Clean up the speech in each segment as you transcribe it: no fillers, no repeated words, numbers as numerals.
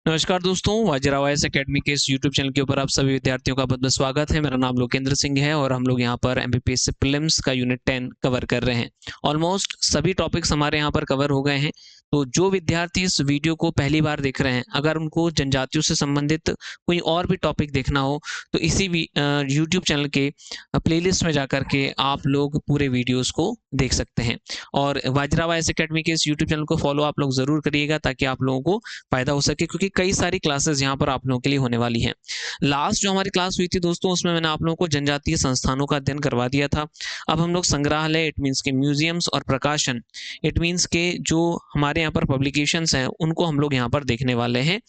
नमस्कार दोस्तों, वाजरावाइस एकेडमी के इस यूट्यूब चैनल के ऊपर आप सभी विद्यार्थियों का बहुत बहुत स्वागत है। मेरा नाम लोकेंद्र सिंह है और हम लोग यहाँ पर एमपीपीएससी प्रीलिम्स का यूनिट 10 कवर कर रहे हैं। ऑलमोस्ट सभी टॉपिक्स हमारे यहाँ पर कवर हो गए हैं। तो जो विद्यार्थी इस वीडियो को पहली बार देख रहे हैं, अगर उनको जनजातियों से संबंधित कोई और भी टॉपिक देखना हो तो इसी यूट्यूब चैनल के प्लेलिस्ट में जाकर के आप लोग पूरे वीडियोज को देख सकते हैं। और वाजरावाइस एकेडमी के इस यूट्यूब चैनल को फॉलो आप लोग जरूर करिएगा ताकि आप लोगों को फायदा हो सके, क्योंकि कई सारी क्लासेस यहाँ पर आप लोगों के लिए होने वाली हैं। लास्ट जो हमारी क्लास हुई थी दोस्तों, उसमें मैंने आप लोगों को जनजातीय संस्थानों का अध्ययन करवा दिया था। अब हम लोग संग्रहालय, इट मीन्स के म्यूजियम्स, और प्रकाशन, इट मीन्स के जो हमारे यहाँ पर पब्लिकेशंस हैं, उनको हम लोग यहाँ पर देखने वाले हैं।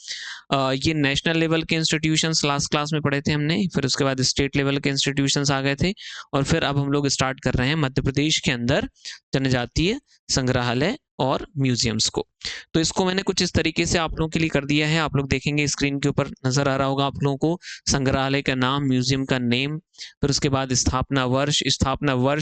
ये नेशनल लेवल के इंस्टीट्यूशंस लास्ट क्लास में पढ़े थे हमने, फिर उसके बाद स्टेट लेवल के इंस्टीट्यूशंस आ गए थे, और फिर अब हम लोग स्टार्ट कर रहे हैं मध्य प्रदेश के अंदर जनजातीय संग्रहालय और म्यूजियम्स को। तो इसको मैंने कुछ इस तरीके से आप लोगों के लिए कर दिया है। आप लोग देखेंगे स्क्रीन के ऊपर नजर आ रहा होगा आप लोगों को संग्रहालय का नाम, म्यूजियम का नेम, फिर उसके बाद स्थापना वर्ष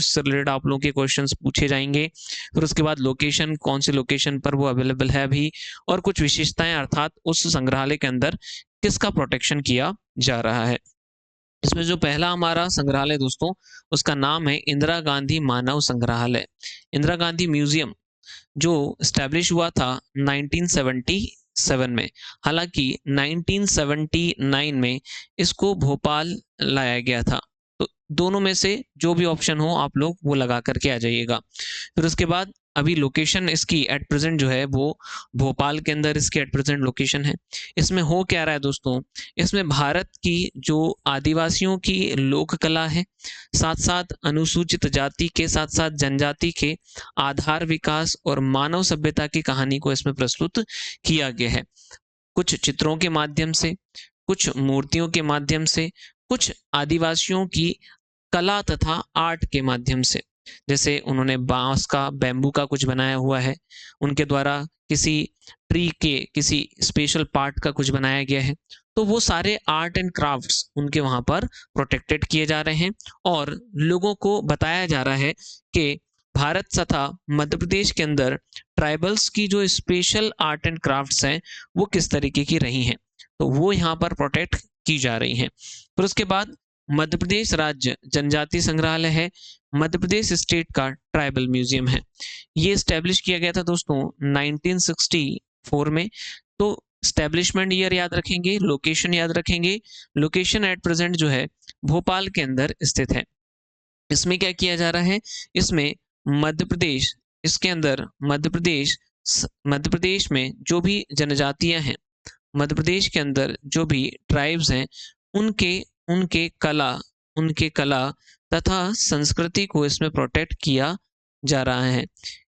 से रिलेटेड आप लोगों के क्वेश्चंस पूछे जाएंगे। फिर उसके बाद लोकेशन, कौन सी लोकेशन पर वो अवेलेबल है अभी, और कुछ विशेषताएं, अर्थात उस संग्रहालय के अंदर किसका प्रोटेक्शन किया जा रहा है। इसमें जो पहला हमारा संग्रहालय दोस्तों, उसका नाम है इंदिरा गांधी मानव संग्रहालय, इंदिरा गांधी म्यूजियम, जो स्टैब्लिश हुआ था 1977 में। हालांकि 1979 में इसको भोपाल लाया गया था। तो दोनों में से जो भी ऑप्शन हो आप लोग वो लगा करके आ जाइएगा। फिर उसके बाद अभी लोकेशन इसकी एट प्रेजेंट जो है वो भोपाल के अंदर इसकी एट प्रेजेंट लोकेशन है। इसमें हो क्या रहा है दोस्तों, इसमें भारत की जो आदिवासियों की लोक कला है, साथ साथ अनुसूचित जाति के साथ साथ जनजाति के आधार विकास और मानव सभ्यता की कहानी को इसमें प्रस्तुत किया गया है। कुछ चित्रों के माध्यम से, कुछ मूर्तियों के माध्यम से, कुछ आदिवासियों की कला तथा आर्ट के माध्यम से, जैसे उन्होंने बांस का, बैम्बू का कुछ बनाया हुआ है, उनके द्वारा किसी ट्री के किसी स्पेशल पार्ट का कुछ बनाया गया है। तो वो सारे आर्ट एंड क्राफ्ट्स उनके वहां पर प्रोटेक्टेड किए जा रहे हैं, और लोगों को बताया जा रहा है कि भारत तथा मध्य प्रदेश के अंदर ट्राइबल्स की जो स्पेशल आर्ट एंड क्राफ्ट्स हैं वो किस तरीके की रही हैं, तो वो यहाँ पर प्रोटेक्ट की जा रही हैं। फिर उसके बाद मध्य प्रदेश राज्य जनजाति संग्रहालय है, मध्य प्रदेश स्टेट का ट्राइबल म्यूजियम है। ये स्टैब्लिश किया गया था दोस्तों 1964 में। तो स्टैब्लिशमेंट ईयर याद रखेंगे, लोकेशन याद रखेंगे। लोकेशन एट प्रेजेंट जो है भोपाल के अंदर स्थित है। इसमें क्या किया जा रहा है, इसमें मध्य प्रदेश, इसके अंदर मध्य प्रदेश में जो भी जनजातियां हैं, मध्य प्रदेश के अंदर जो भी ट्राइब्स हैं, उनके उनके कला तथा संस्कृति को इसमें प्रोटेक्ट किया जा रहा है।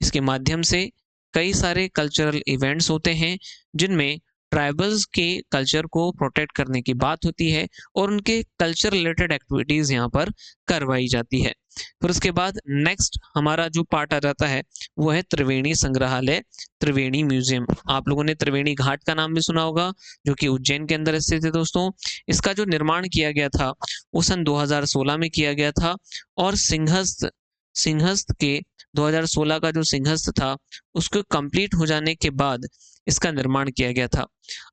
इसके माध्यम से कई सारे कल्चरल इवेंट्स होते हैं जिनमें ट्राइबल्स के कल्चर को प्रोटेक्ट करने की बात होती है और उनके कल्चर रिलेटेड एक्टिविटीज यहाँ पर करवाई जाती है। फिर उसके बाद नेक्स्ट हमारा जो पार्ट आ जाता है वो है त्रिवेणी संग्रहालय, त्रिवेणी म्यूजियम। आप लोगों ने त्रिवेणी घाट का नाम भी सुना होगा, जो कि उज्जैन के अंदर स्थित है दोस्तों। इसका जो निर्माण किया गया था वो सन 2016 में किया गया था, और सिंहस्थ के 2016 का जो सिंहस्थ था उसको कंप्लीट हो जाने के बाद इसका निर्माण किया गया था।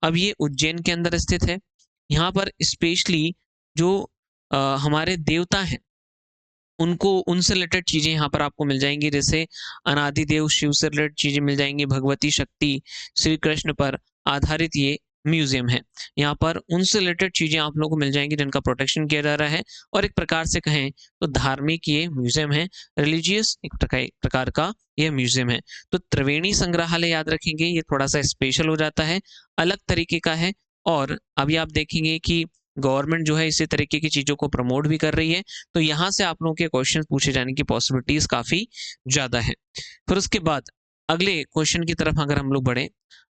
अब ये उज्जैन के अंदर स्थित है। यहाँ पर स्पेशली जो हमारे देवता हैं उनको, उनसे रिलेटेड चीजें यहाँ पर आपको मिल जाएंगी, जैसे अनादि देव शिव से रिलेटेड चीजें मिल जाएंगी, भगवती शक्ति, श्री कृष्ण पर आधारित ये म्यूजियम है। यहाँ पर उनसे रिलेटेड चीजें आप लोगों को मिल जाएंगी जिनका प्रोटेक्शन किया जा रहा है, और एक प्रकार से कहें तो धार्मिक ये म्यूजियम है, रिलीजियस एक प्रकार का ये म्यूजियम है। तो त्रिवेणी संग्रहालय याद रखेंगे, ये थोड़ा सा स्पेशल हो जाता है, अलग तरीके का है, और अभी आप देखेंगे कि गवर्नमेंट जो है इसी तरीके की चीजों को प्रमोट भी कर रही है। तो यहाँ से आप लोगों के क्वेश्चन पूछे जाने की पॉसिबिलिटीज काफी ज्यादा है। फिर उसके बाद अगले क्वेश्चन की तरफ अगर हम लोग बढ़े,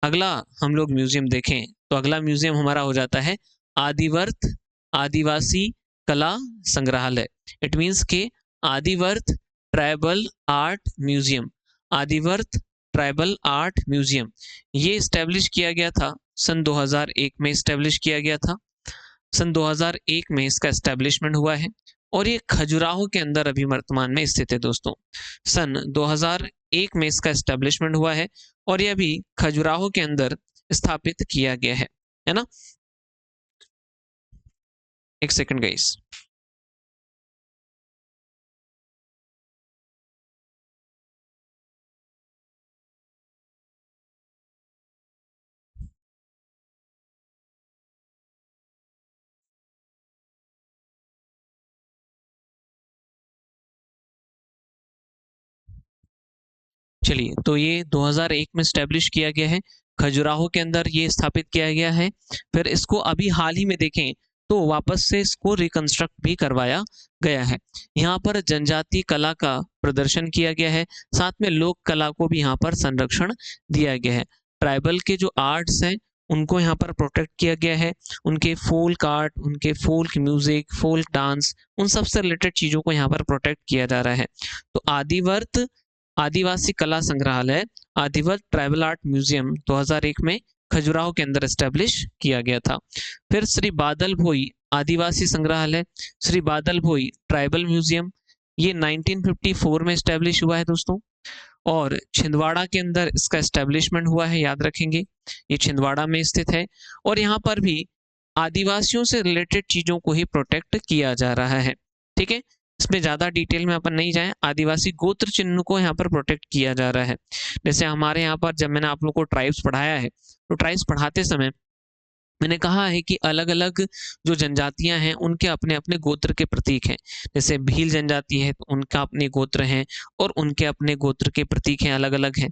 अगला हम लोग म्यूजियम देखें तो अगला म्यूजियम हमारा हो जाता है आदिवर्त आदिवासी कला संग्रहालय। इट मीन्स के Adivart tribal art museum, Adivart tribal art museum, ये स्टैब्लिश किया गया था सन 2001 में, स्टैब्लिश किया गया था सन 2001 में इसका एस्टेब्लिशमेंट हुआ है, और ये खजुराहो के अंदर अभी वर्तमान में स्थित है दोस्तों। सन 2001 में इसका एस्टेब्लिशमेंट हुआ है और ये अभी खजुराहो के अंदर स्थापित किया गया है ना। एक सेकंड गाइस। चलिए, तो ये 2001 में स्टैब्लिश किया गया है, खजुराहो के अंदर ये स्थापित किया गया है। फिर इसको अभी हाल ही में देखें तो वापस से इसको रिकंस्ट्रक्ट भी करवाया गया है। यहाँ पर जनजातीय कला का प्रदर्शन किया गया है, साथ में लोक कला को भी यहाँ पर संरक्षण दिया गया है। ट्राइबल के जो आर्ट्स हैं उनको यहाँ पर प्रोटेक्ट किया गया है, उनके फोल्क आर्ट, उनके फोल्क म्यूजिक, फोल्क डांस, उन सब से रिलेटेड चीजों को यहाँ पर प्रोटेक्ट किया जा रहा है। तो आदिवर्त आदिवासी कला संग्रहालय, आदिवर्त ट्राइबल आर्ट म्यूजियम 2001 में खजुराहो के अंदर एस्टेब्लिश किया गया था। फिर श्री बादल भोई आदिवासी संग्रहालय, श्री बादल भोई ट्राइबल म्यूजियम, ये 1954 में एस्टेब्लिश हुआ है दोस्तों। और छिंदवाड़ा के अंदर इसका एस्टेब्लिशमेंट हुआ है, याद रखेंगे ये छिंदवाड़ा में स्थित है। और यहाँ पर भी आदिवासियों से रिलेटेड चीजों को ही प्रोटेक्ट किया जा रहा है। ठीक है, इसमें ज्यादा डिटेल में अपन नहीं जाएं, आदिवासी गोत्र चिन्ह को यहाँ पर प्रोटेक्ट किया जा रहा है। जैसे हमारे यहाँ पर जब मैंने आप लोग को ट्राइब्स पढ़ाया है, तो ट्राइब्स पढ़ाते समय मैंने कहा है कि अलग अलग जो जनजातियां हैं उनके अपने अपने गोत्र के प्रतीक हैं। जैसे भील जनजाति है तो उनका अपने गोत्र हैं और उनके अपने गोत्र के प्रतीक हैं, अलग अलग हैं।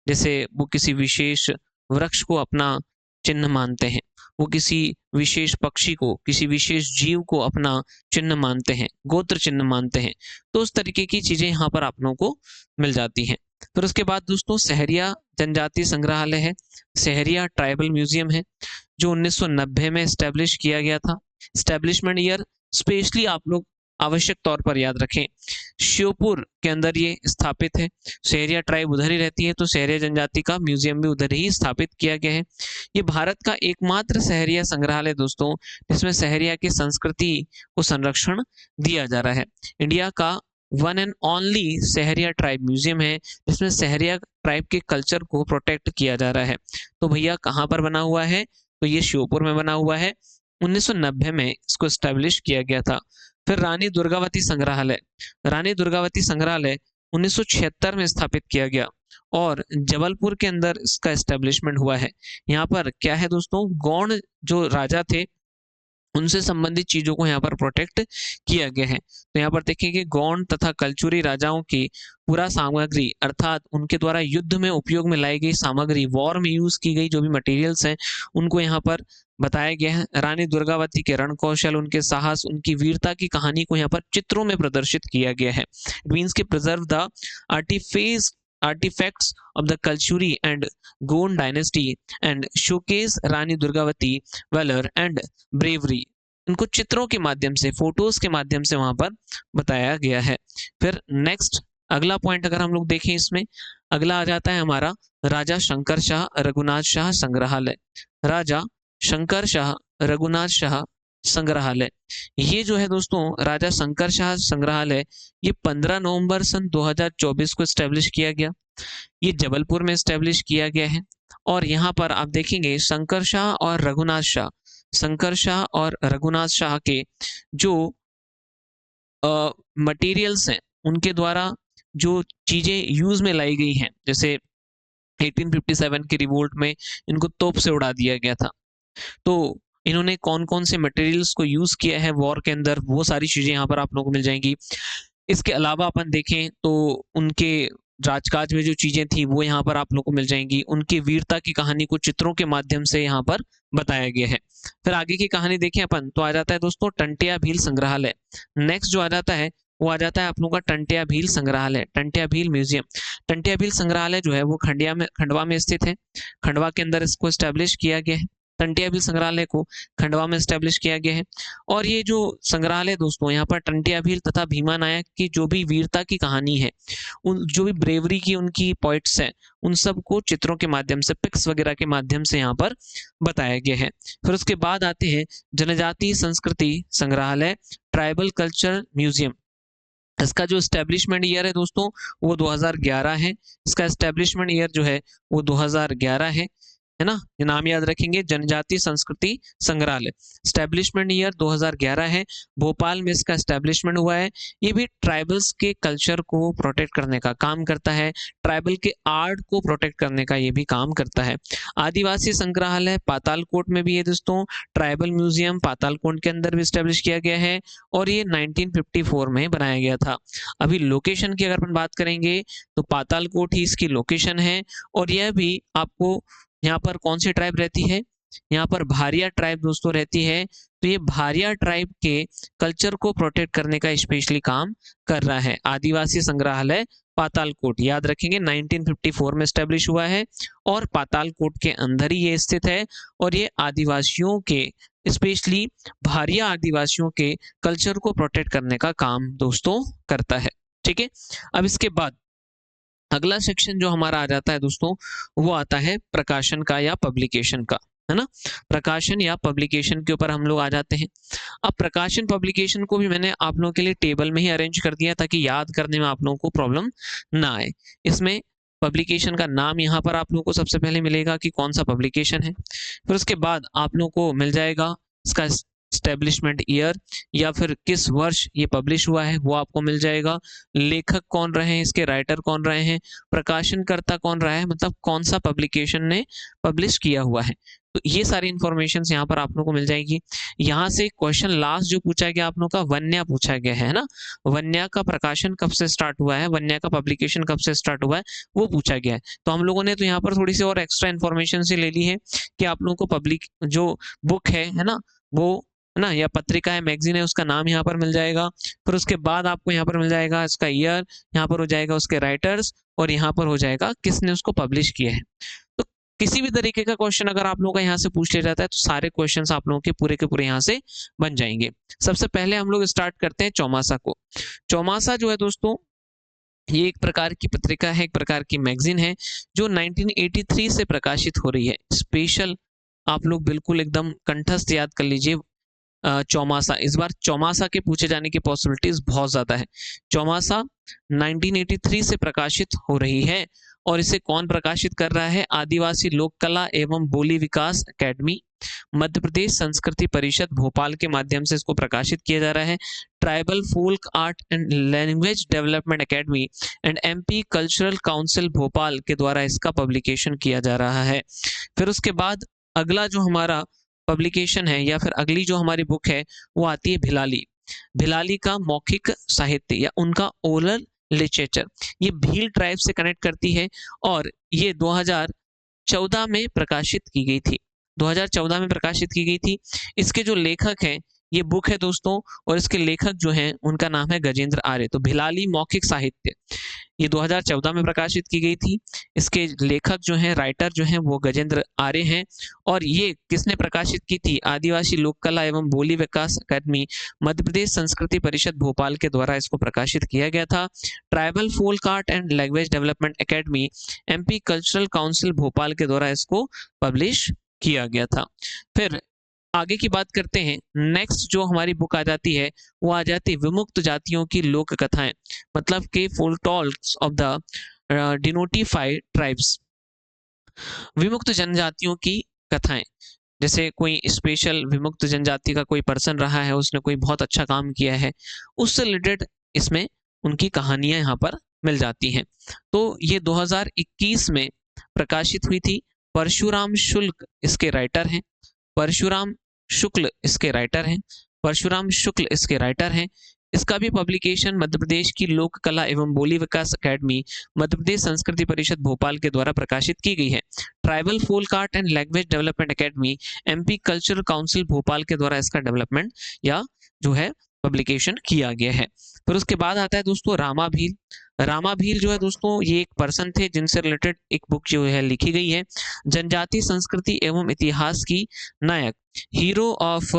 जैसे वो किसी विशेष वृक्ष को अपना चिन्ह मानते हैं, वो किसी विशेष पक्षी को, किसी विशेष जीव को अपना चिन्ह मानते हैं, गोत्र चिन्ह मानते हैं। तो उस तरीके की चीजें यहाँ पर आप लोगों को मिल जाती हैं। फिर उसके बाद दोस्तों सहरिया जनजातीय संग्रहालय है, सहरिया ट्राइबल म्यूजियम है, जो 1990 में एस्टेब्लिश किया गया था। एस्टेब्लिशमेंट ईयर स्पेशली आप लोग आवश्यक तौर पर याद रखें, श्योपुर के अंदर ये स्थापित है। सहरिया ट्राइब उधर ही रहती है, तो सहरिया जनजाति का म्यूजियम भी उधर ही स्थापित किया गया है। ये भारत का एकमात्र सहरिया संग्रहालय दोस्तों, जिसमें सहरिया की संस्कृति को संरक्षण दिया जा रहा है। इंडिया का one and only Sahariya tribe museum है, जिसमें सहरिया ट्राइब के कल्चर को प्रोटेक्ट किया जा रहा है। तो भैया कहाँ पर बना हुआ है, तो ये श्योपुर में बना हुआ है। 1990 में इसको एस्टेब्लिश किया गया था। फिर रानी दुर्गावती संग्रहालय, रानी दुर्गावती संग्रहालय 1976 में स्थापित किया गया और जबलपुर के अंदर इसका एस्टेब्लिशमेंट हुआ है। यहाँ पर क्या है दोस्तों, गौड़ जो राजा थे उनसे संबंधित चीजों को यहाँ पर प्रोटेक्ट किया गया है। तो यहाँ पर देखेंगे गौंड तथा कलचुरी राजाओं की पूरा सामग्री, अर्थात उनके द्वारा युद्ध में उपयोग में लाई गई सामग्री, वॉर में यूज की गई जो भी मटेरियल्स हैं, उनको यहाँ पर बताया गया है। रानी दुर्गावती के रण कौशल, उनके साहस, उनकी वीरता की कहानी को यहाँ पर चित्रों में प्रदर्शित किया गया है। इट मीन्स के preserve the artifacts of the Kalchuri and Gond dynasty and showcase Rani Durgavati valor and bravery। इनको चित्रों के माध्यम से, फोटोज के माध्यम से वहां पर बताया गया है। फिर नेक्स्ट अगला पॉइंट अगर हम लोग देखें, इसमें अगला आ जाता है हमारा राजा शंकर शाह रघुनाथ शाह संग्रहालय। राजा शंकर शाह रघुनाथ शाह संग्रहालय, ये जो है दोस्तों राजा शंकर शाह संग्रहालय, ये 15 नवंबर सन 2024 को एस्टेब्लिश किया गया। ये जबलपुर में एस्टेब्लिश किया गया है। और यहाँ पर आप देखेंगे शंकर शाह और रघुनाथ शाह, शंकर शाह और रघुनाथ शाह के जो मटेरियल्स हैं, उनके द्वारा जो चीजें यूज में लाई गई हैं, जैसे 1857 के रिवोल्ट में इनको तोप से उड़ा दिया गया था, तो इन्होंने कौन कौन से मटेरियल्स को यूज किया है वॉर के अंदर, वो सारी चीजें यहाँ पर आप लोगों को मिल जाएंगी। इसके अलावा अपन देखें तो उनके राजकाज में जो चीजें थी वो यहाँ पर आप लोगों को मिल जाएंगी। उनकी वीरता की कहानी को चित्रों के माध्यम से यहाँ पर बताया गया है। फिर आगे की कहानी देखें अपन तो आ जाता है दोस्तों टंटिया भील संग्रहालय। नेक्स्ट जो आ जाता है वो आ जाता है आप लोगों का टंटिया भील संग्रहालय, टंटिया भील म्यूजियम। टंटिया भील संग्रहालय जो है वो खंडवा में स्थित है। खंडवा के अंदर इसको एस्टेब्लिश किया गया है। टंटिया भील संग्रहालय को खंडवा में एस्टेब्लिश किया गया है। और ये जो संग्रहालय दोस्तों, यहाँ पर टंटिया भील तथा भीमा नायक की जो भी वीरता की कहानी है, उन जो भी ब्रेवरी की उनकी पॉइंट्स हैं, उन सब को चित्रों के माध्यम से, पिक्स वगैरह के माध्यम से यहाँ पर बताया गया है। फिर उसके बाद आते हैं जनजातीय संस्कृति संग्रहालय, ट्राइबल कल्चर म्यूजियम। इसका जो एस्टेब्लिशमेंट ईयर है दोस्तों वो 2011 है। इसका एस्टेब्लिशमेंट ईयर जो है वो 2011 है। है ना, ये नाम याद रखेंगे, जनजातीय संस्कृति संग्रहालय। स्टैब्लिशमेंट ईयर 2011 है, भोपाल में इसका स्टैब्लिशमेंट हुआ है। ये भी ट्राइबल्स के कल्चर को प्रोटेक्ट करने का काम करता है, ट्राइबल के आर्ट को प्रोटेक्ट करने का ये भी काम करता है। आदिवासी संग्रहालय पातालकोट में भी है दोस्तों, ट्राइबल म्यूजियम पातालकोट के अंदर भी स्टैब्लिश किया गया है और ये 1954 में बनाया गया था। अभी लोकेशन की अगर अपन बात करेंगे तो पातालकोट ही इसकी लोकेशन है और यह भी आपको यहाँ पर कौन सी ट्राइब रहती है, यहाँ पर भारिया ट्राइब दोस्तों रहती है। तो ये भारिया ट्राइब के कल्चर को प्रोटेक्ट करने का स्पेशली काम कर रहा है। आदिवासी संग्रहालय पातालकोट याद रखेंगे 1954 में स्टैब्लिश हुआ है और पातालकोट के अंदर ही ये स्थित है और ये आदिवासियों के स्पेशली भारिया आदिवासियों के कल्चर को प्रोटेक्ट करने का काम दोस्तों करता है। ठीक है, अब इसके बाद अगला सेक्शन जो हमारा आ जाता है दोस्तों वो आता है प्रकाशन का या पब्लिकेशन का, है ना। प्रकाशन या पब्लिकेशन के ऊपर हम लोग आ जाते हैं। अब प्रकाशन पब्लिकेशन को भी मैंने आप लोगों के लिए टेबल में ही अरेंज कर दिया ताकि याद करने में आप लोगों को प्रॉब्लम ना आए। इसमें पब्लिकेशन का नाम यहाँ पर आप लोगों को सबसे पहले मिलेगा कि कौन सा पब्लिकेशन है, फिर उसके बाद आप लोगों को मिल जाएगा इसका स्टैब्लिशमेंट ईयर या फिर किस वर्ष ये पब्लिश हुआ है वो आपको मिल जाएगा, लेखक कौन रहे हैं, इसके राइटर कौन रहे हैं, प्रकाशनकर्ता कौन रहा है, मतलब कौन सा पब्लिकेशन ने पब्लिश किया हुआ है। तो ये सारी इंफॉर्मेशन यहाँ पर आप लोगों को मिल जाएगी। यहाँ से क्वेश्चन लास्ट जो पूछा गया आप लोगों का वन्या पूछा गया है ना, वन्या का प्रकाशन कब से स्टार्ट हुआ है, वन्या का पब्लिकेशन कब से स्टार्ट हुआ है वो पूछा गया है। तो हम लोगों ने तो यहाँ पर थोड़ी सी और एक्स्ट्रा इन्फॉर्मेशन से ले ली है कि आप लोगों को पब्लिक जो बुक है ना वो, है ना, या पत्रिका है मैगजीन है उसका नाम यहाँ पर मिल जाएगा। फिर उसके बाद आपको यहाँ पर मिल जाएगा इसका ईयर, यहाँ पर हो जाएगा उसके राइटर्स और यहाँ पर हो जाएगा किसने उसको पब्लिश किया है। तो किसी भी तरीके का क्वेश्चन अगर आप लोगों का यहाँ से पूछ लिया जाता है तो सारे क्वेश्चंस आप लोगों के पूरे यहाँ से बन जाएंगे। सबसे पहले हम लोग स्टार्ट करते हैं चौमासा को। चौमासा जो है दोस्तों ये एक प्रकार की पत्रिका है, एक प्रकार की मैगजीन है जो 1983 से प्रकाशित हो रही है। स्पेशल आप लोग बिल्कुल एकदम कंठस्थ याद कर लीजिए चौमासा। इस बार चौमासा के पूछे जाने की पॉसिबिलिटीज बहुत ज्यादा है। चौमासा 1983 से प्रकाशित हो रही है और इसे कौन प्रकाशित कर रहा है, आदिवासी लोक कला एवं बोली विकास एकेडमी, मध्य प्रदेश संस्कृति परिषद भोपाल के माध्यम से इसको प्रकाशित किया जा रहा है। Tribal folk art and language development academy and MP cultural council Bhopal के द्वारा इसका पब्लिकेशन किया जा रहा है। फिर उसके बाद अगला जो हमारा पब्लिकेशन है या फिर अगली जो हमारी बुक है वो आती है भिलाली। भिलाली का मौखिक साहित्य या उनका ओरल लिटरेचर, ये भील ट्राइब से कनेक्ट करती है और ये 2014 में प्रकाशित की गई थी। 2014 में प्रकाशित की गई थी। इसके जो लेखक हैं, ये बुक है दोस्तों और इसके लेखक जो हैं उनका नाम है गजेंद्र आर्य। तो भिलाली मौखिक साहित्य ये 2014 में प्रकाशित की गई थी। इसके लेखक जो हैं, राइटर जो हैं वो गजेंद्र आर्य हैं और ये किसने प्रकाशित की थी, आदिवासी लोक कला एवं बोली विकास अकादमी मध्य प्रदेश संस्कृति परिषद भोपाल के द्वारा इसको प्रकाशित किया गया था। Tribal folk art and language development academy MP cultural council Bhopal के द्वारा इसको पब्लिश किया गया था। फिर आगे की बात करते हैं। नेक्स्ट जो हमारी बुक आ जाती है वो आ जाती है विमुक्त जातियों की लोक कथाएं, मतलब के फोल्टॉल्स ऑफ द डिनोटिफाइड ट्राइब्स। विमुक्त जनजातियों की कथाएं, जैसे कोई स्पेशल विमुक्त जनजाति का कोई पर्सन रहा है, उसने कोई बहुत अच्छा काम किया है, उससे रिलेटेड इसमें उनकी कहानियां यहाँ पर मिल जाती हैं। तो ये 2021 में प्रकाशित हुई थी। परशुराम शुक्ल इसके राइटर हैं, परशुराम शुक्ल इसके राइटर हैं, परशुराम शुक्ल इसके राइटर हैं। इसका भी पब्लिकेशन मध्य प्रदेश की लोक कला एवं बोली विकास एकेडमी मध्य प्रदेश संस्कृति परिषद भोपाल के द्वारा प्रकाशित की गई है। Tribal folk art and language development academy MP cultural council Bhopal के द्वारा इसका डेवलपमेंट या जो है पब्लिकेशन किया गया है। फिर उसके बाद आता है दोस्तों रामा भील। रामा भील जो है दोस्तों ये एक पर्सन थे जिनसे रिलेटेड एक बुक जो है लिखी गई है, जनजातीय संस्कृति एवं इतिहास की नायक, hero of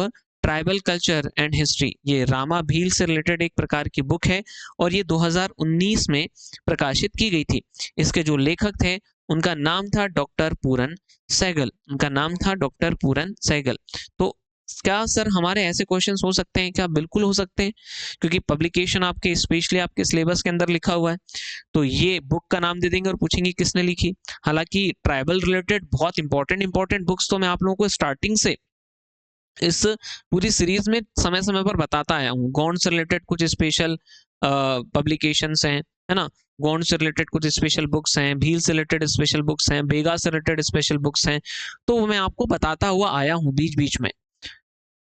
tribal culture and history. ये रामा भील से रिलेटेड एक प्रकार की बुक है और ये 2019 में प्रकाशित की गई थी। इसके जो लेखक थे उनका नाम था डॉक्टर पूरन सहगल, उनका नाम था डॉक्टर पूरन सहगल। तो क्या सर हमारे ऐसे क्वेश्चंस हो सकते हैं क्या? बिल्कुल हो सकते हैं, क्योंकि पब्लिकेशन आपके स्पेशली आपके सिलेबस के अंदर लिखा हुआ है। तो ये बुक का नाम दे देंगे और पूछेंगे किसने लिखी। हालांकि ट्राइबल रिलेटेड बहुत इंपॉर्टेंट बुक्स तो मैं आप लोगों को स्टार्टिंग से इस पूरी सीरीज में समय समय पर बताता आया हूँ। गौंड से रिलेटेड कुछ स्पेशल पब्लिकेशंस हैं, है ना। गौंड से रिलेटेड कुछ स्पेशल बुक्स हैं, भील से रिलेटेड स्पेशल बुक्स हैं, बेगा से रिलेटेड स्पेशल बुक्स हैं। तो मैं आपको बताता हुआ आया हूँ बीच बीच में।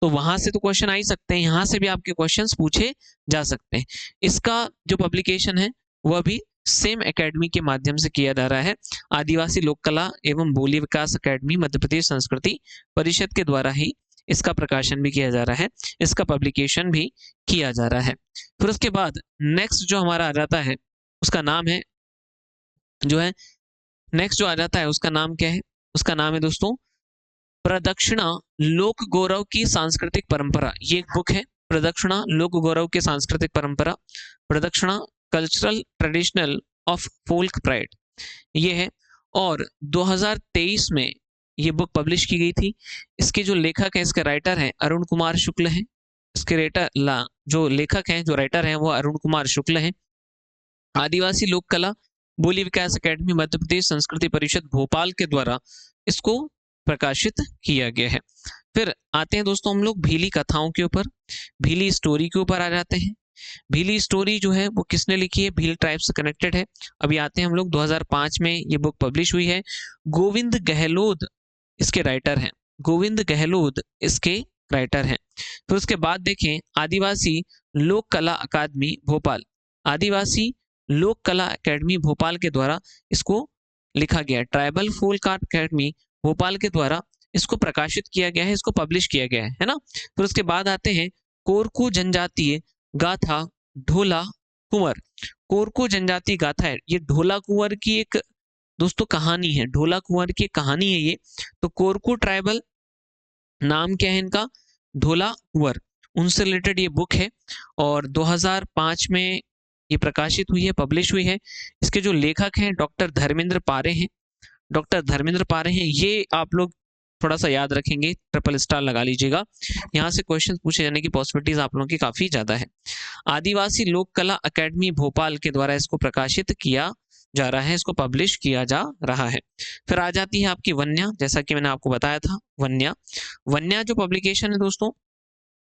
तो वहां से तो क्वेश्चन आ ही सकते हैं, यहाँ से भी आपके क्वेश्चंस पूछे जा सकते हैं। इसका जो पब्लिकेशन है वह भी सेम एकेडमी के माध्यम से किया जा रहा है। आदिवासी लोक कला एवं बोली विकास एकेडमी मध्य प्रदेश संस्कृति परिषद के द्वारा ही इसका प्रकाशन भी किया जा रहा है, इसका पब्लिकेशन भी किया जा रहा है। फिर उसके बाद नेक्स्ट जो हमारा आ जाता है उसका नाम है जो है नेक्स्ट जो आ जाता है उसका नाम क्या है? उसका नाम है दोस्तों प्रदक्षिणा लोक गौरव की सांस्कृतिक परंपरा। ये एक बुक है, प्रदक्षिणा लोक गौरव की सांस्कृतिक परंपरा, प्रदक्षिणा cultural traditional of folk pride, ये है। और 2023 में ये बुक पब्लिश की गई थी। इसके जो लेखक है, इसके राइटर हैं अरुण कुमार शुक्ल हैं। इसके जो लेखक हैं, जो राइटर हैं वो अरुण कुमार शुक्ल हैं। आदिवासी लोक कला बोली विकास एकेडमी मध्य प्रदेश संस्कृति परिषद भोपाल के द्वारा इसको प्रकाशित किया गया है। फिर आते हैं दोस्तों हम लोग भीली कथाओं के ऊपर, भीली स्टोरी के ऊपर आ जाते हैं। भीली स्टोरी जो है वो किसने लिखी है? भील ट्राइब से कनेक्टेड है। अभी आते हैं हम लोग 2005 में ये बुक पब्लिश हुई है। गोविंद गहलोत इसके राइटर हैं, गोविंद गहलोत इसके राइटर हैं। फिर उसके बाद देखें आदिवासी लोक कला अकादमी भोपाल, आदिवासी लोक कला अकेडमी भोपाल के द्वारा इसको लिखा गया है। Tribal folk art academy Bhopal के द्वारा इसको प्रकाशित किया गया है, इसको पब्लिश किया गया है ना। फिर उसके बाद आते हैं कोरकू जनजातीय गाथा ढोला कुंवर। कोरकू जनजातीय गाथा है, ये ढोला कुंवर की एक दोस्तों कहानी है, ढोला कुंवर की कहानी है ये। तो कोरकू ट्राइबल नाम क्या है इनका? ढोला कुंवर, उनसे रिलेटेड ये बुक है और 2005 में ये प्रकाशित हुई है, पब्लिश हुई है। इसके जो लेखक हैं डॉक्टर धर्मेंद्र पारे हैं, डॉक्टर धर्मेंद्र पारे हैं। ये आप लोग थोड़ा सा याद रखेंगे, ट्रिपल स्टार लगा लीजिएगा, यहाँ से क्वेश्चन पूछे जाने की पॉसिबिलिटीज आप लोगों की काफी ज्यादा है। आदिवासी लोक कला अकेडमी भोपाल के द्वारा इसको प्रकाशित किया जा रहा है, इसको पब्लिश किया जा रहा है। फिर आ जाती है आपकी वन्या, जैसा कि मैंने आपको बताया था वन्या। वन्या जो पब्लिकेशन है दोस्तों,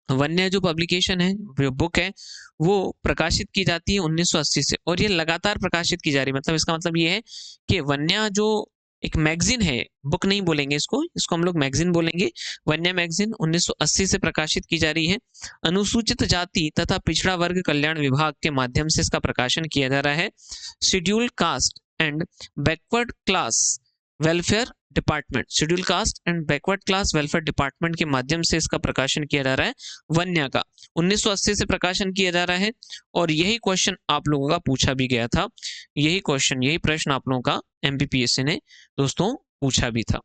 वन्या जो पब्लिकेशन है, जो बुक है, वो प्रकाशित की जाती है 1980 से और ये लगातार प्रकाशित की जा रही है। मतलब इसका मतलब ये है कि वन्या जो एक मैगजीन है, बुक नहीं बोलेंगे इसको, इसको हम लोग मैगजीन बोलेंगे। वन्या मैगजीन 1980 से प्रकाशित की जा रही है। अनुसूचित जाति तथा पिछड़ा वर्ग कल्याण विभाग के माध्यम से इसका प्रकाशन किया जा रहा है। Scheduled caste and backward class welfare department, schedule caste and backward class welfare department के माध्यम से इसका प्रकाशन किया जा रहा है वन्या का। 1980 से प्रकाशन किया जा रहा है और यही क्वेश्चन आप लोगों का पूछा भी गया था, यही क्वेश्चन, यही प्रश्न आप लोगों का एमपीपीएससी ने दोस्तों पूछा भी था।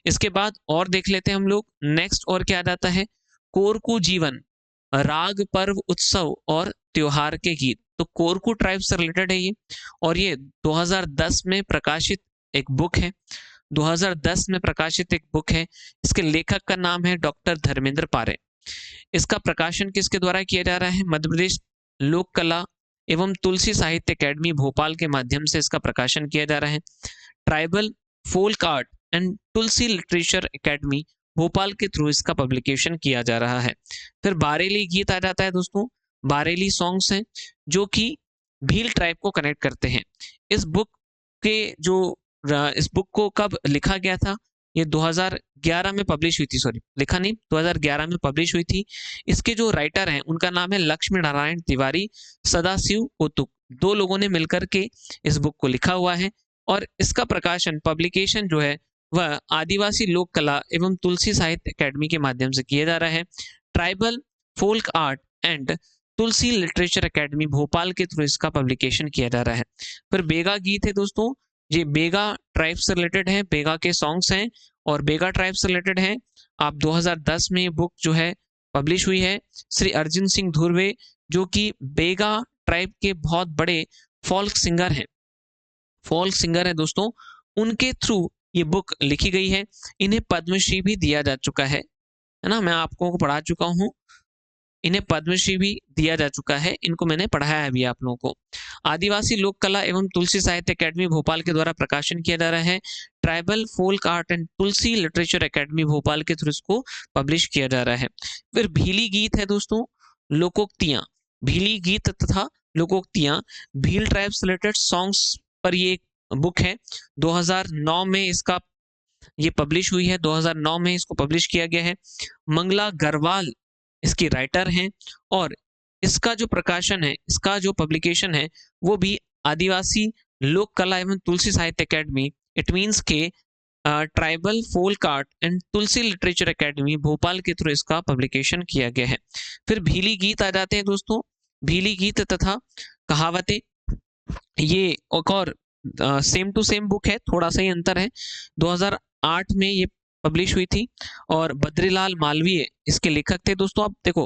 इसके बाद और देख लेते हैं हम लोग नेक्स्ट, और क्या जाता है? कोरकू जीवन, राग पर्व उत्सव और त्योहार के गीत। तो कोरकू ट्राइब से रिलेटेड है ये और ये 2010 में प्रकाशित एक बुक है, 2010 में प्रकाशित एक बुक है। इसके लेखक का नाम है डॉक्टर धर्मेंद्र पारे। इसका प्रकाशन किसके द्वारा किया जा रहा है? मध्य प्रदेश लोक कला एवं तुलसी साहित्य अकेडमी भोपाल के माध्यम से इसका प्रकाशन किया जा रहा है। Tribal folk art and Tulsi literature academy Bhopal के थ्रू इसका पब्लिकेशन किया जा रहा है। फिर बारेली गीत आ जाता है दोस्तों, बारेली सॉन्ग्स हैं जो कि भील ट्राइब को कनेक्ट करते हैं। इस बुक के जो इस बुक को कब लिखा गया था? ये 2011 में पब्लिश हुई थी, सॉरी लिखा नहीं, 2011 में पब्लिश हुई थी। इसके जो राइटर हैं उनका नाम है लक्ष्मी नारायण तिवारी, सदाशिव कौतुक, दो लोगों ने मिलकर के इस बुक को लिखा हुआ है और इसका प्रकाशन पब्लिकेशन जो है वह आदिवासी लोक कला एवं तुलसी साहित्य अकेडमी के माध्यम से किया जा रहा है। Tribal folk art and Tulsi literature academy Bhopal के थ्रू इसका पब्लिकेशन किया जा रहा है। फिर बेगा गीत है दोस्तों, ये बेगा ट्राइब से रिलेटेड है, बेगा के सॉन्ग्स हैं और बेगा ट्राइब से रिलेटेड है। आप 2010 में बुक जो है पब्लिश हुई है। श्री अर्जुन सिंह धुर्वे जो कि बेगा ट्राइब के बहुत बड़े फोल्क सिंगर हैं, फोल्क सिंगर है दोस्तों, उनके थ्रू ये बुक लिखी गई है। इन्हें पद्मश्री भी दिया जा चुका है, है ना, मैं आपको को पढ़ा चुका हूँ। इन्हें पद्मश्री भी दिया जा चुका है, इनको मैंने पढ़ाया है भी आप लोगों को। आदिवासी लोक कला एवं तुलसी साहित्य अकेडमी भोपाल के द्वारा प्रकाशन किया जा रहा है। Tribal folk art and Tulsi literature academy Bhopal के थ्रू इसको पब्लिश किया जा रहा है। फिर भीली गीत है दोस्तों, लोकोक्तियां, भीली गीत तथा लोकोक्तियां, भील ट्राइब से रिलेटेड सॉन्ग्स पर ये बुक है। 2009 में इसका ये पब्लिश हुई है, 2009 में इसको पब्लिश किया गया है। मंगला गरवाल इसकी राइटर हैं और इसका जो प्रकाशन है, इसका जो पब्लिकेशन है वो भी आदिवासी लोक कला एवं तुलसी साहित्य अकेडमी, इट मीन्स के tribal folk art and Tulsi literature academy Bhopal के थ्रू इसका पब्लिकेशन किया गया है। फिर भीली गीत आ जाते हैं दोस्तों, भीली गीत तथा कहावतें, ये एक और सेम टू सेम बुक है, थोड़ा सा ही अंतर है। 2008 में ये पब्लिश हुई थी और बद्रीलाल मालवीय इसके लेखक थे दोस्तों। आप देखो,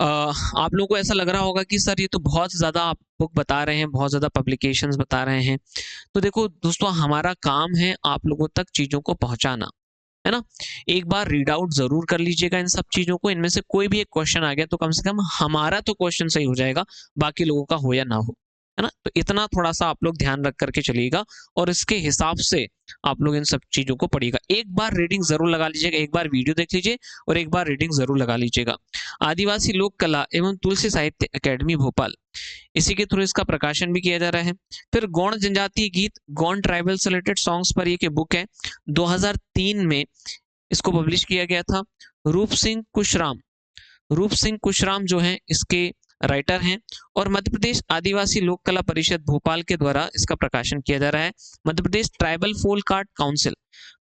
आप लोगों को ऐसा लग रहा होगा कि सर ये तो बहुत ज्यादा आप बुक बता रहे हैं, बहुत ज्यादा पब्लिकेशंस बता रहे हैं। तो देखो दोस्तों, हमारा काम है आप लोगों तक चीजों को पहुंचाना, है ना। एक बार रीड आउट जरूर कर लीजिएगा इन सब चीजों को, इनमें से कोई भी एक क्वेश्चन आ गया तो कम से कम हमारा तो क्वेश्चन सही हो जाएगा, बाकी लोगों का हो या ना हो, है ना। तो इतना थोड़ा सा आप लोग ध्यान रख करके चलिएगा और इसके हिसाब से आप लोग इन सब चीजों को पढ़िएगा। एक बार रीडिंग जरूर लगा लीजिएगा, एक बार वीडियो देख लीजिए और एक बार रीडिंग जरूर लगा लीजिएगा। आदिवासी लोक कला एवं तुलसी साहित्य अकेडमी भोपाल, इसी के थ्रू इसका प्रकाशन भी किया जा रहा है। फिर गौण जनजातीय गीत, गौण ट्राइबल से रिलेटेड सॉन्ग्स पर ये बुक है, 2003 में इसको पब्लिश किया गया था। रूप सिंह कुशराम, रूप सिंह कुशराम जो हैं इसके राइटर हैं और मध्य प्रदेश आदिवासी लोक कला परिषद भोपाल के द्वारा इसका प्रकाशन किया जा रहा है। Madhya Pradesh tribal folk art council,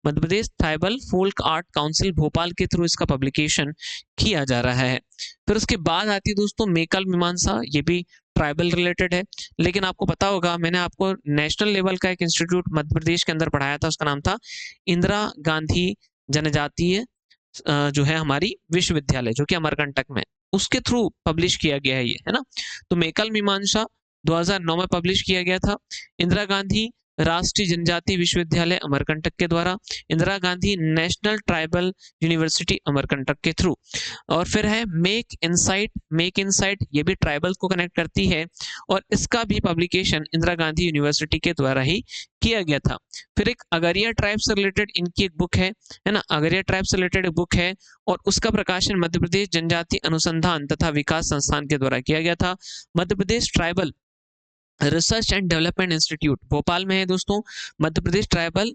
Madhya Pradesh tribal folk art council Bhopal के थ्रू इसका पब्लिकेशन किया जा रहा है। फिर उसके बाद आती है दोस्तों मेकल मीमांसा, ये भी ट्राइबल रिलेटेड है, लेकिन आपको पता होगा मैंने आपको नेशनल लेवल का एक इंस्टीट्यूट मध्य प्रदेश के अंदर पढ़ाया था, उसका नाम था इंदिरा गांधी जनजातीय जो है हमारी विश्वविद्यालय, जो कि अमरकंटक में, उसके थ्रू पब्लिश किया गया है ये, है ना। तो मेकल मीमांसा 2009 में पब्लिश किया गया था। इंदिरा गांधी राष्ट्रीय जनजातीय विश्वविद्यालय अमरकंटक के द्वारा, Indira Gandhi national tribal university Amarkantak के थ्रू। और फिर है मेक इनसाइट, मेक इनसाइट ये भी ट्राइबल को कनेक्ट करती है और इसका भी पब्लिकेशन इंदिरा गांधी यूनिवर्सिटी के द्वारा ही किया गया था। फिर एक अगरिया ट्राइब से रिलेटेड इनकी एक बुक है ना, अगरिया ट्राइब से रिलेटेड एक बुक है और उसका प्रकाशन मध्य प्रदेश जनजातीय अनुसंधान तथा विकास संस्थान के द्वारा किया गया था। Madhya Pradesh tribal research and development institute Bhopal में है दोस्तों, Madhya Pradesh tribal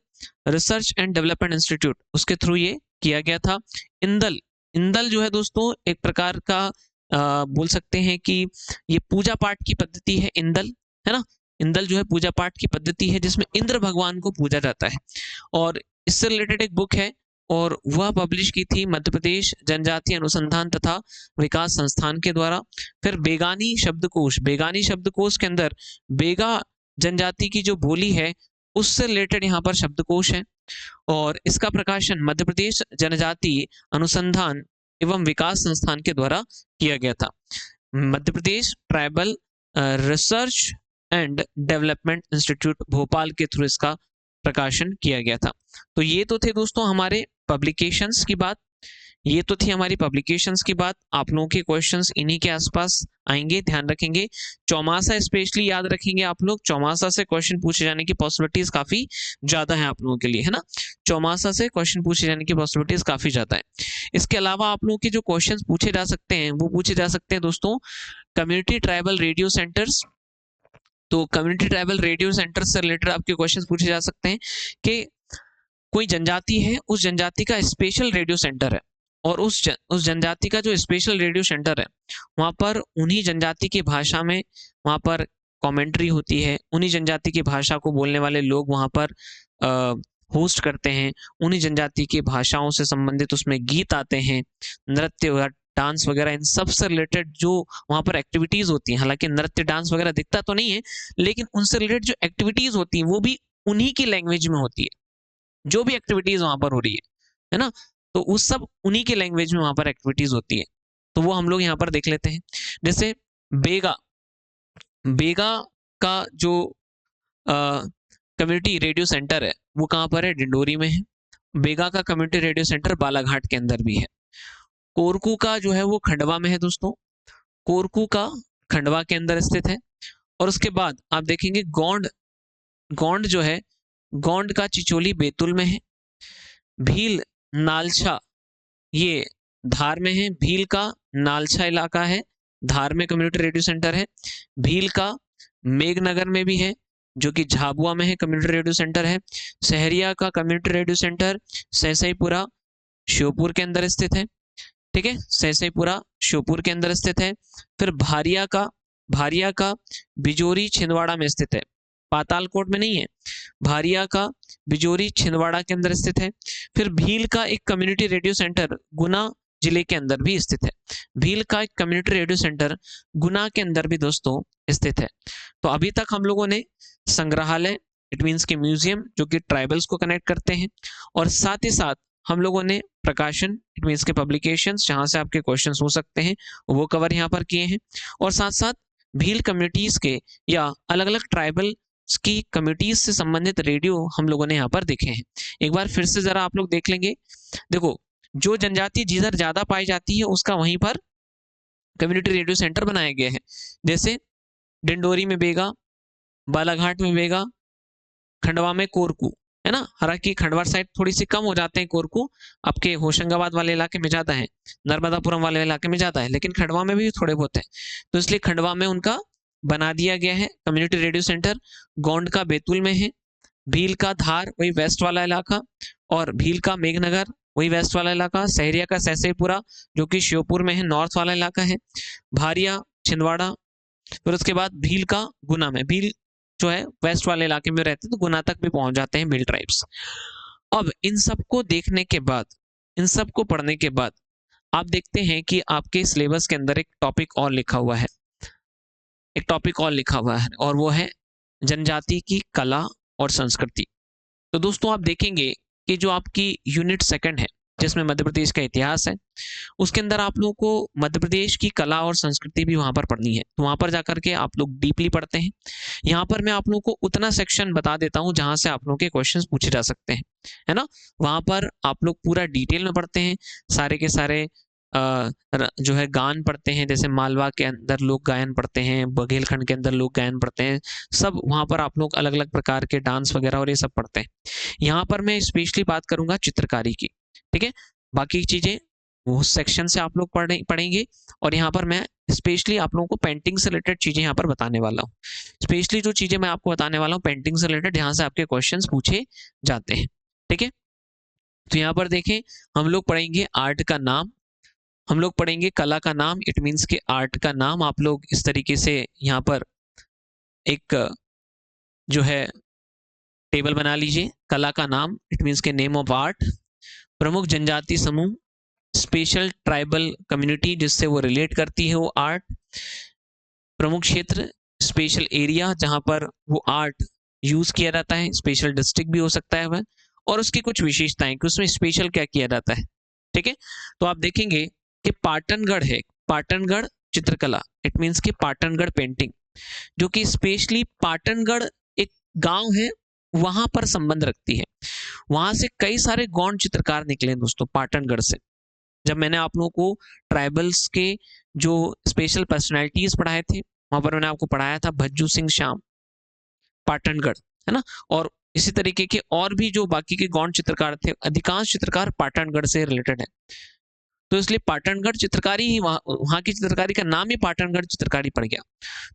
research and development institute, उसके थ्रू ये किया गया था। इंदल, इंदल जो है दोस्तों एक प्रकार का बोल सकते हैं कि ये पूजा पाठ की पद्धति है इंदल, है ना। इंदल जो है पूजा पाठ की पद्धति है जिसमें इंद्र भगवान को पूजा जाता है और इससे रिलेटेड एक बुक है और वह पब्लिश की थी मध्य प्रदेश जनजातीय अनुसंधान तथा विकास संस्थान के द्वारा। फिर बेगानी शब्दकोश, बेगानी शब्दकोश के अंदर बेगा जनजाति की जो बोली है उससे रिलेटेड यहाँ पर शब्दकोश है और इसका प्रकाशन मध्य प्रदेश जनजातीय अनुसंधान एवं विकास संस्थान के द्वारा किया गया था। Madhya Pradesh tribal research and development institute Bhopal के थ्रू इसका प्रकाशन किया गया था। तो ये तो थे दोस्तों हमारे पब्लिकेशंस की बात, ये तो थी हमारी पब्लिकेशंस की बात। आप लोगों के क्वेश्चंस इन्हीं के आसपास आएंगे, ध्यान रखेंगे। चौमासा स्पेशली याद रखेंगे आप लोग, चौमासा से क्वेश्चन पूछे जाने की पॉसिबिलिटीज काफी ज्यादा है आप लोगों के लिए, है ना। चौमासा से क्वेश्चन पूछे जाने की पॉसिबिलिटीज काफी ज्यादा है। इसके अलावा आप लोगों के जो क्वेश्चन पूछे जा सकते हैं वो पूछे जा सकते हैं दोस्तों कम्युनिटी ट्राइबल रेडियो सेंटर्स। तो कम्युनिटी ट्राइबल रेडियो सेंटर से रिलेटेड आपके क्वेश्चंस पूछे जा सकते हैं कि कोई जनजाति है, उस जनजाति का स्पेशल रेडियो सेंटर है और उस जनजाति का जो स्पेशल रेडियो सेंटर है वहां पर उन्हीं जनजाति की भाषा में वहां पर कमेंट्री होती है, उन्हीं जनजाति की भाषा को बोलने वाले लोग वहां पर होस्ट करते हैं, उन्हीं जनजाति की भाषाओं से संबंधित उसमें गीत आते हैं, नृत्य डांस वगैरह इन सब से रिलेटेड जो वहां पर एक्टिविटीज होती हैं, हालांकि नृत्य डांस वगैरह दिखता तो नहीं है लेकिन उनसे रिलेटेड जो एक्टिविटीज होती हैं वो भी उन्हीं की लैंग्वेज में होती है, जो भी एक्टिविटीज वहां पर हो रही है ना, तो उस सब उन्हीं के लैंग्वेज में वहां पर एक्टिविटीज होती है। तो वो हम लोग यहाँ पर देख लेते हैं। जैसे बेगा, बेगा का जो कम्युनिटी रेडियो सेंटर है वो कहाँ पर है, डिंडोरी में है। बेगा का कम्युनिटी रेडियो सेंटर बालाघाट के अंदर भी है। कोरकू का जो है वो खंडवा में है दोस्तों, कोरकू का खंडवा के अंदर स्थित है। और उसके बाद आप देखेंगे गोंड, गोंड जो है, गोंड का चिचोली बैतूल में है। भील नालछा ये धार में है, भील का नालछा इलाका है, धार में कम्युनिटी रेडियो सेंटर है। भील का मेघनगर में भी है जो कि झाबुआ में है, कम्युनिटी रेडियो सेंटर है। सहरिया का कम्युनिटी रेडियो सेंटर सहसईपुरा श्योपुर के अंदर स्थित है, ठीक है, सहसईपुरा श्योपुर के अंदर स्थित है। फिर भारिया का बिजोरी छिंदवाड़ा में स्थित है, पातालकोट में नहीं है, भारिया का बिजोरी छिंदवाड़ा के अंदर स्थित है। फिर भील का एक कम्युनिटी रेडियो सेंटर गुना जिले के अंदर भी स्थित है, भील का एक कम्युनिटी रेडियो सेंटर गुना के अंदर भी दोस्तों स्थित है। तो अभी तक हम लोगों ने संग्रहालय, इट मीन्स के म्यूजियम जो कि ट्राइबल्स को कनेक्ट करते हैं, और साथ ही साथ हम लोगों ने प्रकाशन, इट मीन्स के पब्लिकेशंस जहां से आपके क्वेश्चंस हो सकते हैं वो कवर यहाँ पर किए हैं। और साथ साथ भील कम्युनिटीज के या अलग अलग ट्राइबल की कम्युनिटीज से संबंधित रेडियो हम लोगों ने यहाँ पर देखे हैं। एक बार फिर से जरा आप लोग देख लेंगे। देखो, जो जनजाति जिधर ज्यादा पाई जाती है उसका वहीं पर कम्युनिटी रेडियो सेंटर बनाया गया है। जैसे डिंडोरी में बेगा, बालाघाट में बेगा, खंडवा में कोरकू, है ना। हालांकि खंडवा साइड थोड़ी सी कम हो जाते हैं कोरकू, आपके होशंगाबाद वाले इलाके में ज्यादा है, नर्मदापुरम वाले इलाके में ज्यादा है, लेकिन खंडवा में भी थोड़े बहुत है। तो इसलिए खंडवा में उनका बना दिया गया है कम्युनिटी रेडियो सेंटर। गोंड का बैतूल में है, भील का धार वही वेस्ट वाला इलाका, और भील का मेघनगर वही वेस्ट वाला इलाका, सहरिया का सहसईपुरा जो कि श्योपुर में है, नॉर्थ वाला इलाका है, भारिया छिंदवाड़ा। फिर उसके बाद भील का गुना में, भील जो है वेस्ट वाले इलाके में रहते हैं तो गुना तक भी पहुंच जाते हैं भील ट्राइब्स। अब इन सबको देखने के बाद, इन सबको पढ़ने के बाद आप देखते हैं कि आपके सिलेबस के अंदर एक टॉपिक और लिखा हुआ है, एक टॉपिक और लिखा हुआ है, और वो है जनजाति की कला और संस्कृति। तो दोस्तों आप देखेंगे कि जो आपकी यूनिट सेकंड है जिसमें मध्य प्रदेश का इतिहास है, उसके अंदर आप लोगों को मध्य प्रदेश की कला और संस्कृति भी वहां पर पढ़नी है। तो वहां पर जाकर के आप लोग डीपली पढ़ते हैं। यहाँ पर मैं आप लोगों को उतना सेक्शन बता देता हूँ जहां से आप लोगों के क्वेश्चंस पूछे जा सकते हैं, है ना। वहां पर आप लोग पूरा डिटेल में पढ़ते हैं, सारे के सारे जो है गान पढ़ते हैं, जैसे मालवा के अंदर लोक गायन पढ़ते हैं, बघेलखंड के अंदर लोक गायन पढ़ते हैं, सब वहां पर आप लोग अलग अलग प्रकार के डांस वगैरह और ये सब पढ़ते हैं। यहाँ पर मैं स्पेशली बात करूंगा चित्रकारी की, ठीक है। बाकी चीजें वो सेक्शन से आप लोग पढ़ेंगे, और यहाँ पर मैं स्पेशली आप लोगों को पेंटिंग से रिलेटेड चीजें यहाँ पर बताने वाला हूँ। स्पेशली जो चीजें मैं आपको बताने वाला हूँ पेंटिंग से रिलेटेड, यहाँ से आपके क्वेश्चंस पूछे जाते हैं, ठीक है। तो यहाँ पर देखें, हम लोग पढ़ेंगे आर्ट का नाम, हम लोग पढ़ेंगे कला का नाम, इट मीन्स के आर्ट का नाम। आप लोग इस तरीके से यहाँ पर एक जो है टेबल बना लीजिए, कला का नाम इट मीन्स के नेम ऑफ आर्ट, प्रमुख जनजाति समूह, स्पेशल ट्राइबल कम्युनिटी जिससे वो रिलेट करती है वो आर्ट, प्रमुख क्षेत्र स्पेशल एरिया जहां पर वो आर्ट यूज किया जाता है, स्पेशल डिस्ट्रिक्ट भी हो सकता है वह, और उसकी कुछ विशेषताएं कि उसमें स्पेशल क्या किया जाता है, ठीक है। तो आप देखेंगे कि पाटनगढ़ है, पाटनगढ़ चित्रकला इट मीन्स कि पाटनगढ़ पेंटिंग, जो कि स्पेशली पाटनगढ़ एक गांव है वहां पर संबंध रखती है। वहां से कई सारे गौंड चित्रकार निकले दोस्तों पाटनगढ़ से। जब मैंने आप लोगों को ट्राइबल्स के जो स्पेशल पर्सनैलिटीज पढ़ाए थे, वहां पर मैंने आपको पढ़ाया था भज्जू सिंह श्याम, पाटनगढ़, है ना। और इसी तरीके के और भी जो बाकी के गौंड चित्रकार थे, अधिकांश चित्रकार पाटनगढ़ से रिलेटेड है। तो इसलिए पाटनगढ़ चित्रकारी ही वहां की चित्रकारी का नाम ही पाटनगढ़ चित्रकारी पड़ गया।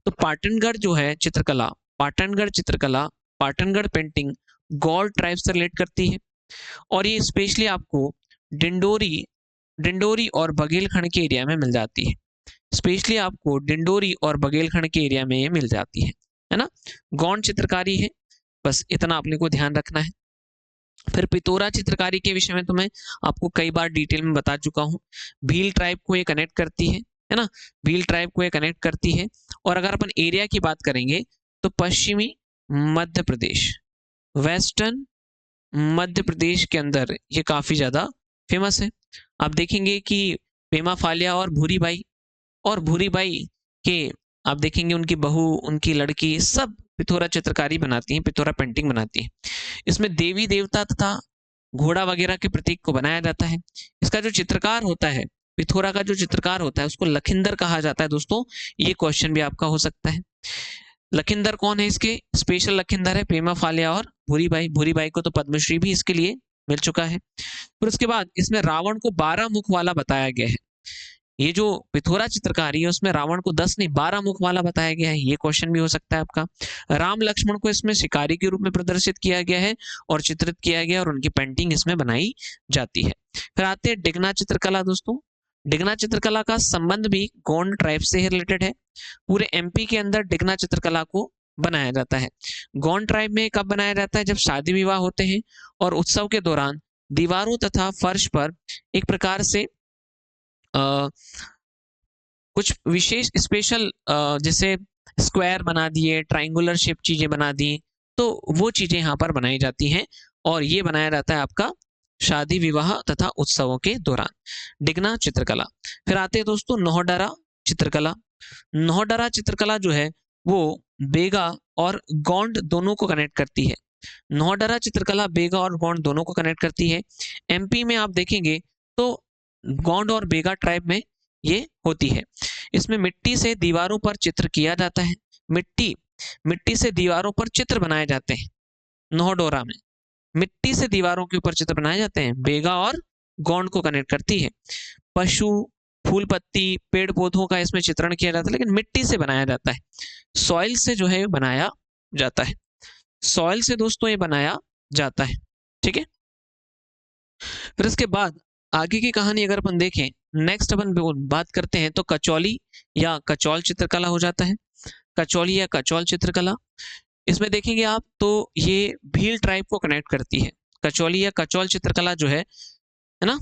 तो पाटनगढ़ जो है चित्रकला, पाटनगढ़ चित्रकला, पाटनगढ़ पेंटिंग गौड़ ट्राइब से रिलेट करती है, और ये स्पेशली आपको डिंडोरी और बघेलखंड के एरिया में मिल जाती है। स्पेशली आपको डिंडोरी और बघेलखंड के एरिया में ये मिल जाती है ना। गौंड चित्रकारी है, बस इतना अपने को ध्यान रखना है। फिर पितोरा चित्रकारी के विषय में तो मैं आपको कई बार डिटेल में बता चुका हूँ। भील ट्राइब को ये कनेक्ट करती है ना, भील ट्राइब को ये कनेक्ट करती है। और अगर अपन एरिया की बात करेंगे तो पश्चिमी मध्य प्रदेश, वेस्टर्न मध्य प्रदेश के अंदर ये काफी ज्यादा फेमस है। आप देखेंगे कि पेमा फालिया और भूरी बाई के आप देखेंगे उनकी बहू, उनकी लड़की सब पिथौरा चित्रकारी बनाती हैं, पिथौरा पेंटिंग बनाती हैं। इसमें देवी देवता तथा घोड़ा वगैरह के प्रतीक को बनाया जाता है। इसका जो चित्रकार होता है पिथौरा का जो चित्रकार होता है उसको लखिंदर कहा जाता है दोस्तों। ये क्वेश्चन भी आपका हो सकता है। लखिंदर कौन है? इसके स्पेशल लखिंदर है पेमा फालिया और भूरीबाई। भूरीबाई को तो पद्मश्री भी इसके लिए मिल चुका है। फिर उसके बाद इसमें रावण को 12 मुख वाला बताया गया है। ये जो पिथौरा चित्रकारी है उसमें रावण को 10 नहीं 12 मुख वाला बताया गया है। ये क्वेश्चन भी हो सकता है आपका। राम लक्ष्मण को इसमें शिकारी के रूप में प्रदर्शित किया गया है और चित्रित किया गया और उनकी पेंटिंग इसमें बनाई जाती है। फिर आते हैं डिगना चित्रकला दोस्तों। डिगना चित्रकला का संबंध भी गोंड ट्राइब से ही रिलेटेड है। पूरे एमपी के अंदर डिगना चित्रकला को बनाया जाता है। गोंड ट्राइब में कब बनाया जाता है? जब शादी विवाह होते हैं और उत्सव के दौरान दीवारों तथा फर्श पर एक प्रकार से कुछ विशेष स्पेशल जैसे स्क्वायर बना दिए, ट्राइंगुलर शेप चीजें बना दी, तो वो चीजें यहाँ पर बनाई जाती हैं और ये बनाया जाता है आपका शादी विवाह तथा उत्सवों के दौरान। डिगना चित्रकला। फिर आते हैं दोस्तों नौहडरा चित्रकला। नौहडरा चित्रकला जो है वो बेगा और गोंड दोनों को कनेक्ट करती है। नौहडरा चित्रकला बेगा और गोंड दोनों को कनेक्ट करती है। एमपी में आप देखेंगे तो गोंड और बेगा ट्राइब में ये होती है। इसमें मिट्टी से दीवारों पर चित्र किया जाता है। मिट्टी से दीवारों पर चित्र बनाए जाते हैं। नौहडोरा में मिट्टी से दीवारों के ऊपर चित्र बनाए जाते हैं। बेगा और गोंड को कनेक्ट करती है। पशु, फूल पत्ती, पेड़ पौधों का इसमें चित्रण किया जाता है, लेकिन मिट्टी से बनाया जाता है। सॉइल से जो है बनाया जाता है। सॉइल से दोस्तों ये बनाया जाता है। ठीक है। फिर इसके बाद आगे की कहानी अगर अपन देखें, नेक्स्ट अपन बात करते हैं तो कचौली या कचौल चित्रकला हो जाता है। कचौली या कचौल चित्रकला, इसमें देखेंगे आप तो ये भील ट्राइब को कनेक्ट करती है। कचौली या कचौल चित्रकला जो है ना,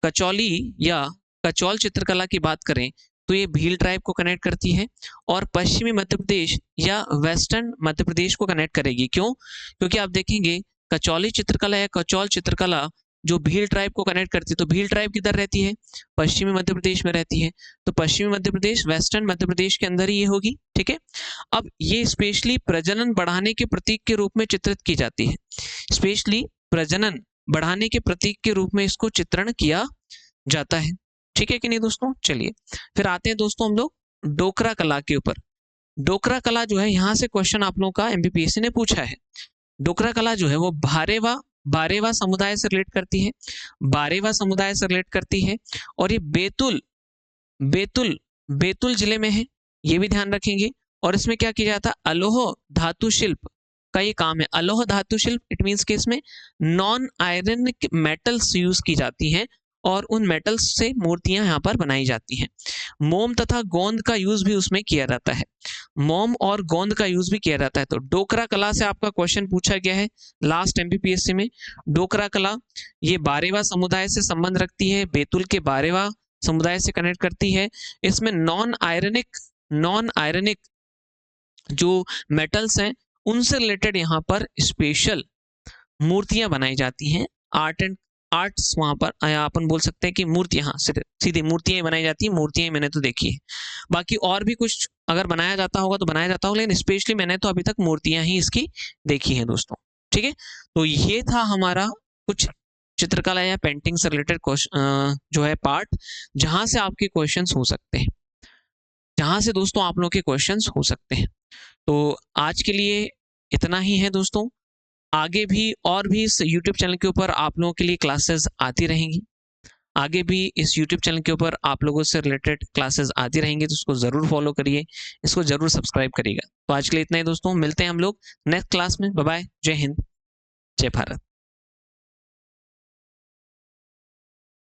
कचौली या कचौल चित्रकला की बात करें तो ये भील ट्राइब को कनेक्ट करती है और पश्चिमी मध्य प्रदेश या वेस्टर्न मध्य प्रदेश को कनेक्ट करेगी। क्यों? क्योंकि आप देखेंगे कचौली चित्रकला या कचौल चित्रकला जो भील ट्राइब को कनेक्ट करती है, तो भील ट्राइब किधर रहती है? पश्चिमी मध्य प्रदेश में रहती है। तो पश्चिमी मध्य प्रदेश वेस्टर्न मध्य प्रदेश के अंदर ही ये होगी। ठीक है। अब ये स्पेशली प्रजनन बढ़ाने के प्रतीक के रूप में चित्रित की जाती है। स्पेशली प्रजनन बढ़ाने के प्रतीक के रूप में इसको चित्रण किया जाता है। ठीक है कि नहीं दोस्तों? चलिए फिर आते हैं दोस्तों हम लोग डोकरा कला के ऊपर। डोकरा कला जो है, यहाँ से क्वेश्चन आप लोगों का एमपीपीएससी ने पूछा है। डोकरा कला जो है वो बारेवा समुदाय से रिलेट करती है। बारेवा समुदाय से रिलेट करती है और ये बेतुल जिले में है, ये भी ध्यान रखेंगे। और इसमें क्या किया जाता है? अलोह धातु शिल्प का ये काम है। अलोह धातु शिल्प इट मींस कि इसमें नॉन आयरनिक मेटल्स यूज की जाती हैं और उन मेटल्स से मूर्तियां यहाँ पर बनाई जाती हैं। मोम तथा गोंद का यूज भी उसमें किया जाता है। मोम और गोंद का यूज भी किया जाता है। तो डोकरा कला से आपका क्वेश्चन पूछा गया है लास्ट एमपीपीएससी में। डोकरा कला ये बारेवा समुदाय से संबंध रखती है, बेतुल के बारेवा समुदाय से कनेक्ट करती है। इसमें नॉन आयरनिक जो मेटल्स हैं उनसे रिलेटेड यहाँ पर स्पेशल मूर्तियां बनाई जाती हैं। आर्ट्स वहां पर अपन बोल सकते हैं कि मूर्तियां, हाँ सीधी मूर्तियां बनाई जाती है। मूर्तियां मैंने तो देखी है, बाकी और भी कुछ अगर बनाया जाता होगा तो बनाया जाता होगा, लेकिन स्पेशली मैंने तो अभी तक मूर्तियां ही इसकी देखी हैं दोस्तों। ठीक है। तो ये था हमारा कुछ चित्रकला या पेंटिंग से रिलेटेड जो है पार्ट, जहां से आपके क्वेश्चंस हो सकते हैं, जहां से दोस्तों आप लोग के क्वेश्चंस हो सकते हैं। तो आज के लिए इतना ही है दोस्तों। आगे भी और भी इस YouTube चैनल के ऊपर आप लोगों के लिए क्लासेस आती रहेंगी। आगे भी इस YouTube चैनल के ऊपर आप लोगों से रिलेटेड क्लासेस आती रहेंगी, तो उसको जरूर फॉलो करिए, इसको जरूर सब्सक्राइब करिएगा। तो आज के लिए इतना ही दोस्तों, मिलते हैं हम लोग नेक्स्ट क्लास में। बाय बाय, जय हिंद, जय भारत।